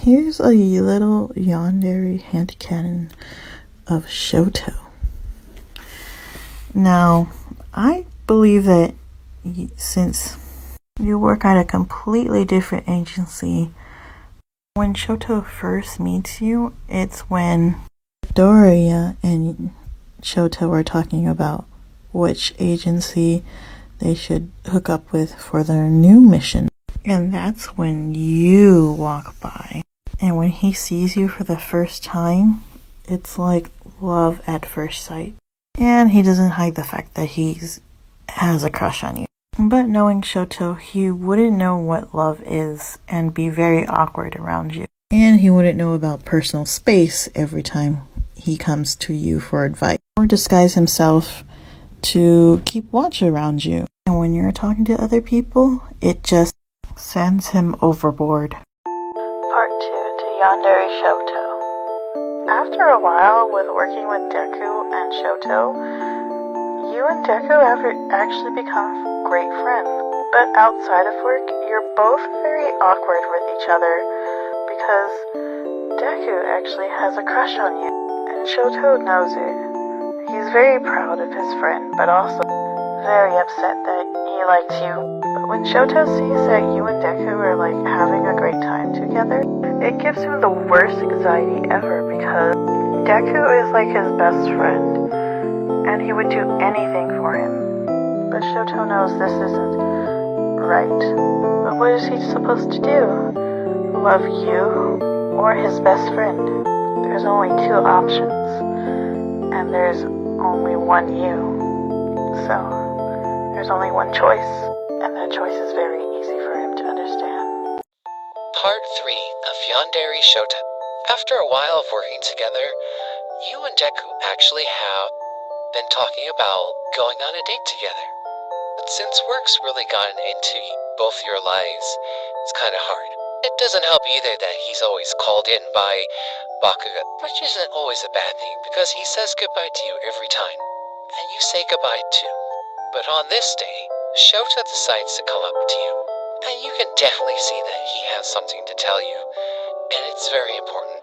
Here's a little yandere handcanon of Shoto. Now, I believe that since you work at a completely different agency, when Shoto first meets you, it's when Doria and Shoto are talking about which agency they should hook up with for their new mission. And that's when you walk by. And when he sees you for the first time, it's like love at first sight. And he doesn't hide the fact that he has a crush on you. But knowing Shoto, he wouldn't know what love is and be very awkward around you. And he wouldn't know about personal space every time he comes to you for advice. Or disguise himself to keep watch around you. And when you're talking to other people, it just sends him overboard. Part 2 to Yandere Shoto. After a while with working with Deku and Shoto, you and Deku have actually become great friends. But outside of work, you're both very awkward with each other because Deku actually has a crush on you, and Shoto knows it. He's very proud of his friend, but also very upset that he likes you. But when Shoto sees that you and Deku are like having a great time together, it gives him the worst anxiety ever because Deku is like his best friend and he would do anything for him. But Shoto knows this isn't right. But what is he supposed to do? Love you or his best friend? There's only two options, and there's only one you. So there's only one choice, and that choice is very easy for him to understand. Part 3 of Yandere Shoto. After a while of working together, you and Deku actually have been talking about going on a date together. But since work's really gotten into both your lives, it's kind of hard. It doesn't help either that he's always called in by Bakugo, which isn't always a bad thing because he says goodbye to you every time, and you say goodbye too. But on this day, Shoto decides to come up to you, and you can definitely see that he has something to tell you, and it's very important.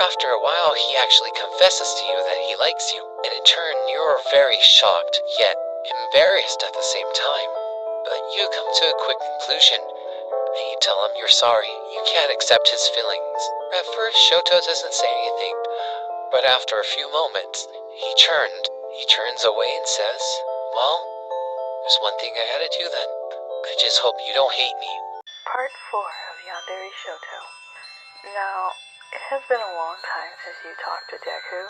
After a while, he actually confesses to you that he likes you, and in turn, you're very shocked, yet embarrassed at the same time. But you come to a quick conclusion, and you tell him you're sorry. You can't accept his feelings. At first, Shoto doesn't say anything, but after a few moments, he turns away and says, "Well, there's one thing I gotta do then. I just hope you don't hate me." Part 4 of Yandere Shoto. Now, it has been a long time since you talked to Deku,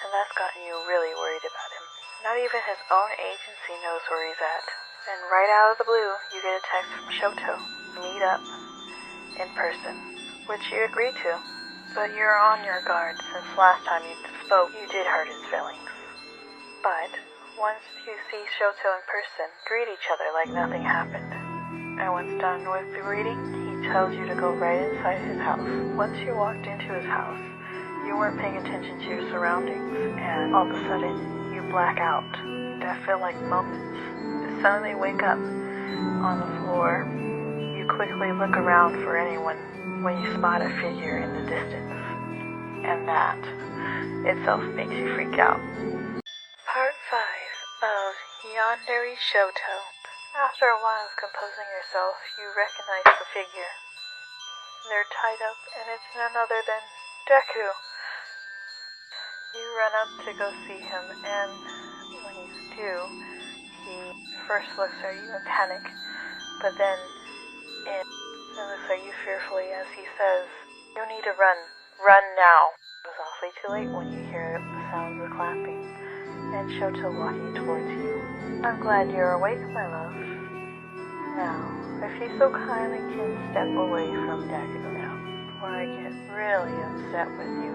and that's gotten you really worried about him. Not even his own agency knows where he's at. And right out of the blue, you get a text from Shoto. Meet up in person, which you agreed to. But you're on your guard since last time you spoke, you did hurt his feelings. But once you see Shoto in person, greet each other like nothing happened. And once done with the greeting, he tells you to go right inside his house. Once you walked into his house, you weren't paying attention to your surroundings, and all of a sudden, you black out. That feel like moments. You suddenly wake up on the floor. You quickly look around for anyone when you spot a figure in the distance. And that itself makes you freak out. Part 5 of Yandere Shoto. After a while of composing yourself, you recognize the figure. They're tied up, and it's none other than Deku. You run up to go see him, and when you do, he first looks at you in panic, but then it looks at you fearfully as he says, "You need to run. Run now." It was awfully too late when you hear the sounds of clapping, and Shoto walking towards you. "I'm glad you're awake, my love. Now, if you so kindly can step away from Deku now, before I get really upset with you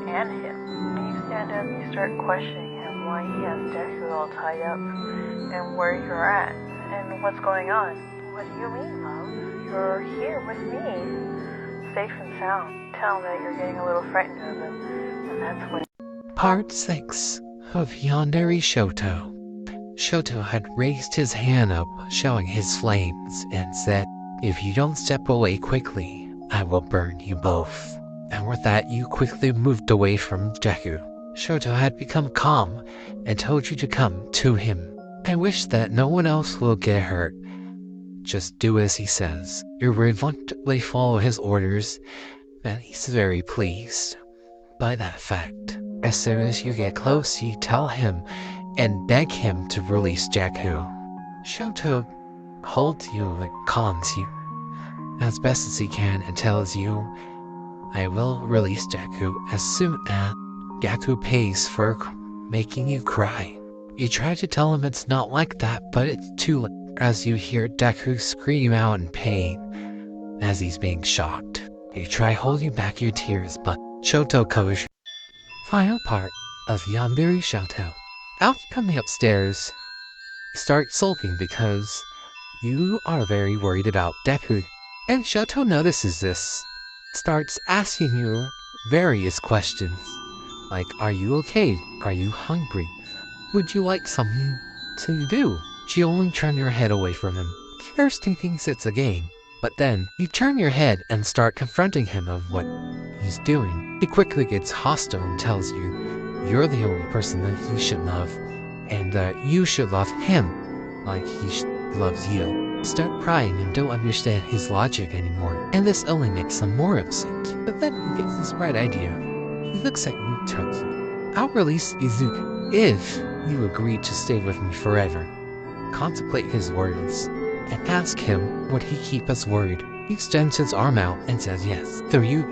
and him." And you stand up, you start questioning him why he has Deku all tied up, and where you're at, and what's going on. "What do you mean, love? You're here with me, safe and sound." Tell him that you're getting a little frightened of him, and that's when... Part 6 of Yandere Shoto. Shoto had raised his hand up, showing his flames, and said, "If you don't step away quickly, I I will burn you both. And with that, you quickly moved away from Deku. Shoto had become calm and told you to come to him. I wish that no one else will get hurt. Just do as he says. You reluctantly follow his orders, and he's very pleased by that fact. As soon as you get close, you tell him and beg him to release Deku. Shoto holds you and calms you as best as he can and tells you, I will release Deku as soon as Deku pays for making you cry. You try to tell him it's not like that, but it's too late as you hear Deku scream out in pain as he's being shocked. You try holding back your tears, but Shoto covers. Final part of Yandere Shoto. After coming upstairs, you start sulking because you are very worried about Deku. And Shoto notices this, starts asking you various questions, like, are you okay? Are you hungry? Would you like something to do? You only turn your head away from him. First he thinks it's a game, but then you turn your head and start confronting him of what he's doing. He quickly gets hostile and tells you you're the only person that he should love, and that you should love him like he loves you. Start crying and don't understand his logic anymore, and this only makes him more upset. But then he gets this bright idea. He looks at you, tells you, I'll release Izuku if you agree to stay with me forever. Contemplate his words and ask him would he keep us worried. He extends his arm out and says yes. So you